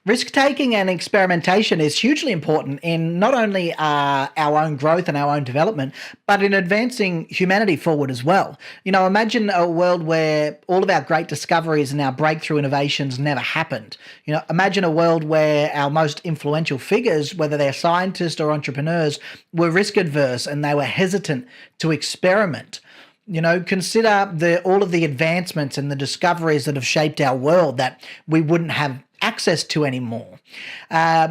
Risk-taking and experimentation is hugely important in not only our own growth and our own development, but in advancing humanity forward as well. Imagine a world where all of our great discoveries and our breakthrough innovations never happened. Imagine a world where our most influential figures, whether they're scientists or entrepreneurs, were risk-adverse and they were hesitant to experiment. Consider all of the advancements and the discoveries that have shaped our world that we wouldn't have access to anymore.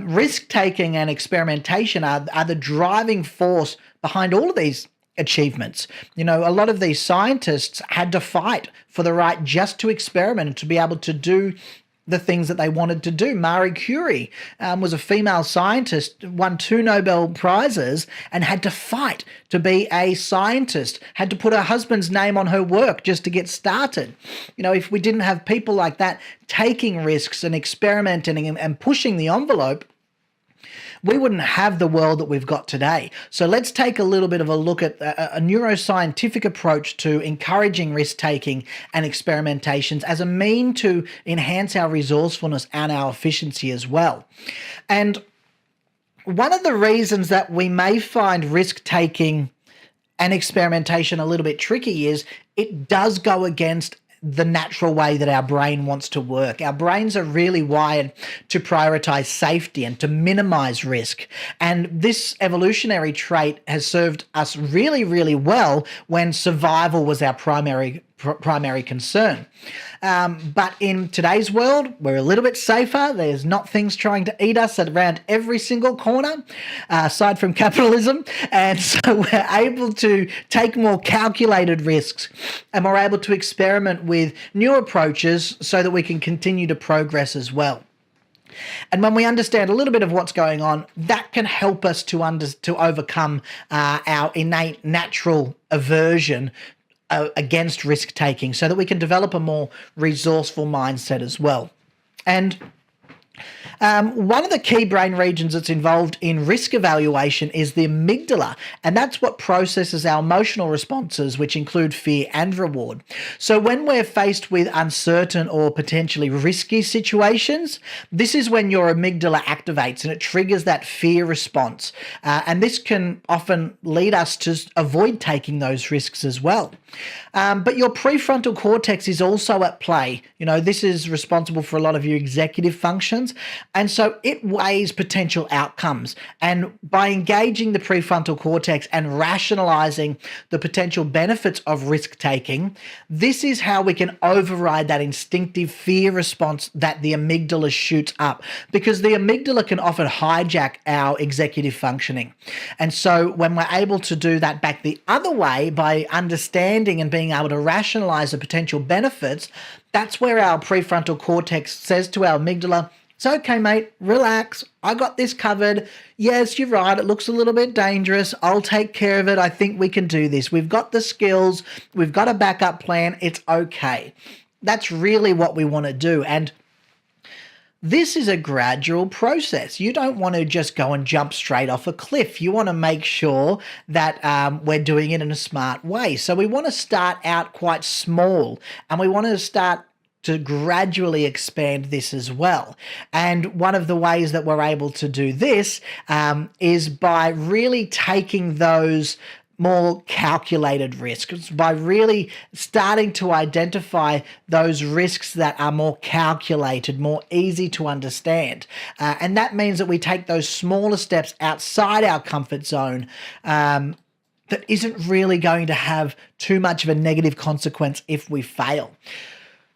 Risk taking and experimentation are the driving force behind all of these achievements. A lot of these scientists had to fight for the right just to experiment and to be able to do the things that they wanted to do. Marie Curie was a female scientist, won 2 Nobel Prizes, and had to fight to be a scientist, had to put her husband's name on her work just to get started. If we didn't have people like that taking risks and experimenting and pushing the envelope, we wouldn't have the world that we've got today. So let's take a little bit of a look at a neuroscientific approach to encouraging risk-taking and experimentations as a mean to enhance our resourcefulness and our efficiency as well. And one of the reasons that we may find risk-taking and experimentation a little bit tricky is it does go against the natural way that our brain wants to work. Our brains are really wired to prioritize safety and to minimize risk. And this evolutionary trait has served us really, really well when survival was our primary concern. But in today's world, we're a little bit safer. There's not things trying to eat us around every single corner, aside from capitalism. And so we're able to take more calculated risks, and we're able to experiment with new approaches so that we can continue to progress as well. And when we understand a little bit of what's going on, that can help us to overcome our innate natural aversion against risk-taking so that we can develop a more resourceful mindset as well. And one of the key brain regions that's involved in risk evaluation is the amygdala, and that's what processes our emotional responses, which include fear and reward. So when we're faced with uncertain or potentially risky situations, this is when your amygdala activates and it triggers that fear response. And this can often lead us to avoid taking those risks as well. But your prefrontal cortex is also at play. This is responsible for a lot of your executive functions. And so it weighs potential outcomes. And by engaging the prefrontal cortex and rationalizing the potential benefits of risk-taking, this is how we can override that instinctive fear response that the amygdala shoots up, because the amygdala can often hijack our executive functioning. And so when we're able to do that back the other way by understanding and being able to rationalize the potential benefits, that's where our prefrontal cortex says to our amygdala, "It's okay, mate, relax, I got this covered. Yes, you're right, it looks a little bit dangerous. I'll take care of it. I think we can do this. We've got the skills. We've got a backup plan. It's okay." That's really what we want to do. And this is a gradual process. You don't want to just go and jump straight off a cliff. You want to make sure that we're doing it in a smart way. So we want to start out quite small, and we want to start to gradually expand this as well. And one of the ways that we're able to do this is by really taking those more calculated risks, by really starting to identify those risks that are more calculated, more easy to understand. And that means that we take those smaller steps outside our comfort zone that isn't really going to have too much of a negative consequence if we fail.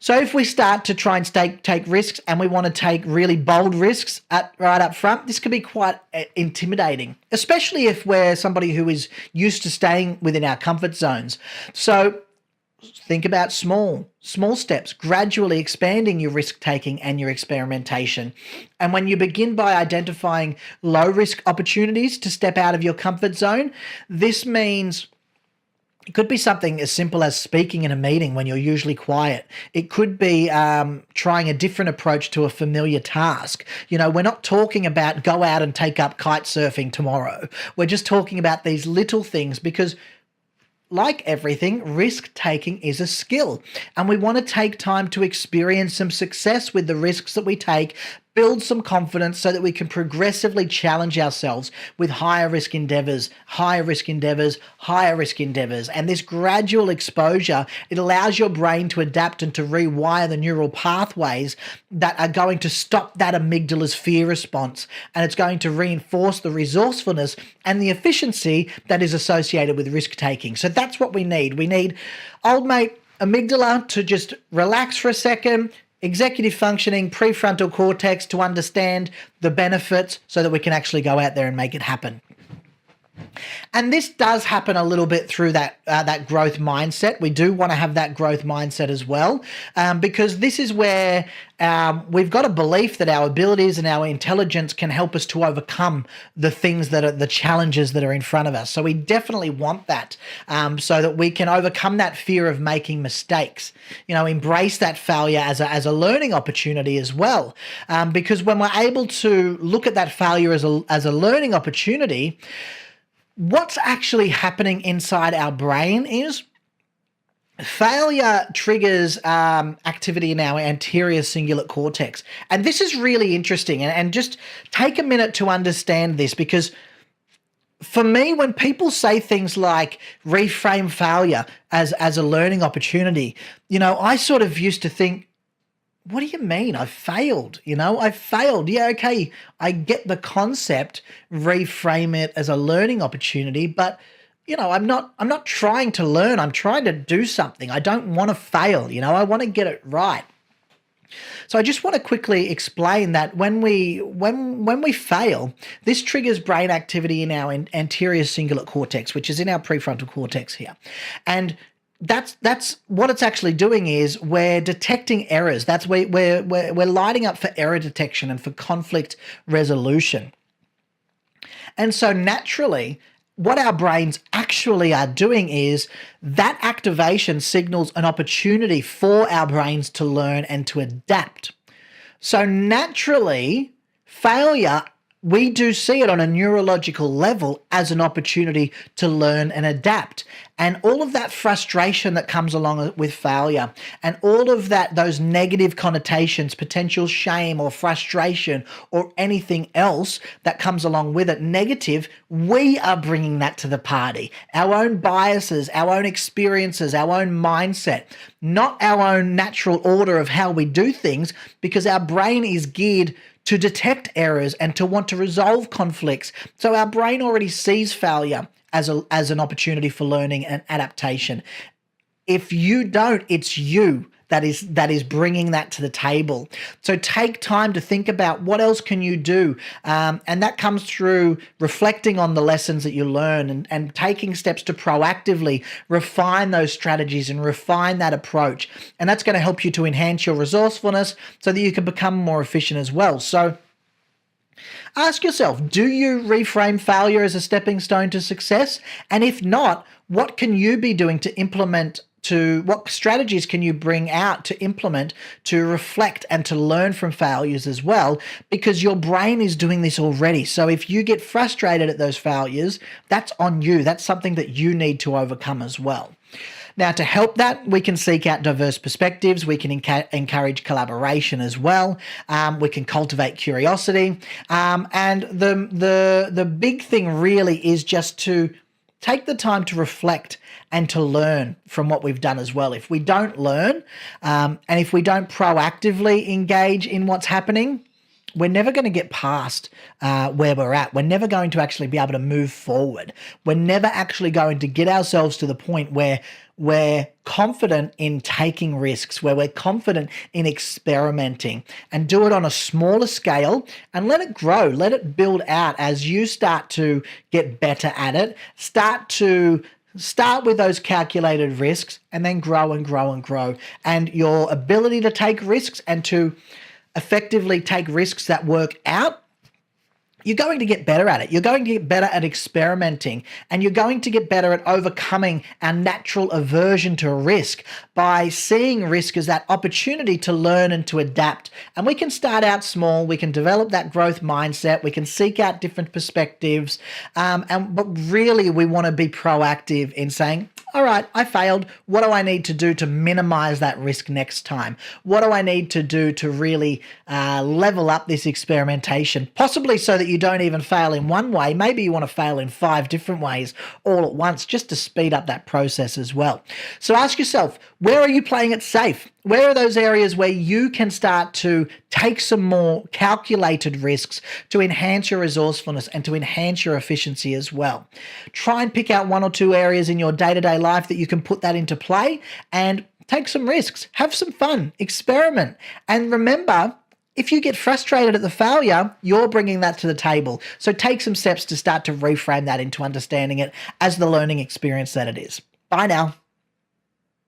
So if we start to try and take risks, and we want to take really bold risks right up front, this can be quite intimidating, especially if we're somebody who is used to staying within our comfort zones. So think about small steps, gradually expanding your risk-taking and your experimentation. And when you begin by identifying low-risk opportunities to step out of your comfort zone, this means it could be something as simple as speaking in a meeting when you're usually quiet. It could be trying a different approach to a familiar task. We're not talking about go out and take up kite surfing tomorrow. We're just talking about these little things because, like everything, risk-taking is a skill, and we want to take time to experience some success with the risks that we take build some confidence so that we can progressively challenge ourselves with higher risk endeavors, higher risk endeavors, higher risk endeavors. And this gradual exposure, it allows your brain to adapt and to rewire the neural pathways that are going to stop that amygdala's fear response. And it's going to reinforce the resourcefulness and the efficiency that is associated with risk taking. So that's what we need. We need old mate amygdala to just relax for a second, executive functioning, prefrontal cortex to understand the benefits so that we can actually go out there and make it happen. And this does happen a little bit through that growth mindset. We do want to have that growth mindset as well, because this is where we've got a belief that our abilities and our intelligence can help us to overcome the things that are the challenges that are in front of us. So we definitely want that, so that we can overcome that fear of making mistakes. Embrace that failure as a learning opportunity as well, because when we're able to look at that failure as a learning opportunity, what's actually happening inside our brain is failure triggers activity in our anterior cingulate cortex. And this is really interesting. And just take a minute to understand this, because for me, when people say things like reframe failure as a learning opportunity, I sort of used to think, what do you mean? I failed, I failed. Yeah, okay, I get the concept, reframe it as a learning opportunity, but I'm not trying to learn. I'm trying to do something. I don't want to fail, I want to get it right. So I just want to quickly explain that when we fail, this triggers brain activity in our anterior cingulate cortex, which is in our prefrontal cortex here. And that's what it's actually doing is we're detecting errors. That's where we're lighting up for error detection and for conflict resolution. And so naturally, what our brains actually are doing is that activation signals an opportunity for our brains to learn and to adapt. So naturally, failure, we do see it on a neurological level as an opportunity to learn and adapt. And all of that frustration that comes along with failure and all of those negative connotations, potential shame or frustration or anything else that comes along with it, negative, we are bringing that to the party. Our own biases, our own experiences, our own mindset, not our own natural order of how we do things, because our brain is geared to detect errors and to want to resolve conflicts. So our brain already sees failure as an opportunity for learning and adaptation. If you don't, it's you that is bringing that to the table. So take time to think about what else can you do, and that comes through reflecting on the lessons that you learn and taking steps to proactively refine those strategies and refine that approach. And that's going to help you to enhance your resourcefulness so that you can become more efficient as well. So ask yourself, do you reframe failure as a stepping stone to success? And if not, what can you be doing to implement what strategies can you bring out to implement to reflect and to learn from failures as well? Because your brain is doing this already. So if you get frustrated at those failures, that's on you. That's something that you need to overcome as well. Now, to help that, we can seek out diverse perspectives. We can encourage collaboration as well. We can cultivate curiosity. And the big thing really is just to take the time to reflect and to learn from what we've done as well. If we don't learn, and if we don't proactively engage in what's happening, we're never going to get past where we're at. We're never going to actually be able to move forward. We're never actually going to get ourselves to the point where we're confident in taking risks, where we're confident in experimenting, and do it on a smaller scale and let it grow, let it build out as you start to get better at it. Start with those calculated risks and then grow and grow and grow. And your ability to take risks and to effectively take risks that work out, you're going to get better at it. You're going to get better at experimenting, and you're going to get better at overcoming our natural aversion to risk by seeing risk as that opportunity to learn and to adapt. And we can start out small. We can develop that growth mindset. We can seek out different perspectives. But really, we want to be proactive in saying, All right, I failed. What do I need to do to minimize that risk next time? What do I need to do to really level up this experimentation? Possibly so that you don't even fail in one way. Maybe you want to fail in 5 different ways all at once, just to speed up that process as well. So ask yourself, where are you playing it safe? Where are those areas where you can start to take some more calculated risks to enhance your resourcefulness and to enhance your efficiency as well? Try and pick out 1 or 2 areas in your day-to-day life that you can put that into play and take some risks, have some fun, experiment. And remember, if you get frustrated at the failure, you're bringing that to the table. So take some steps to start to reframe that into understanding it as the learning experience that it is. Bye now.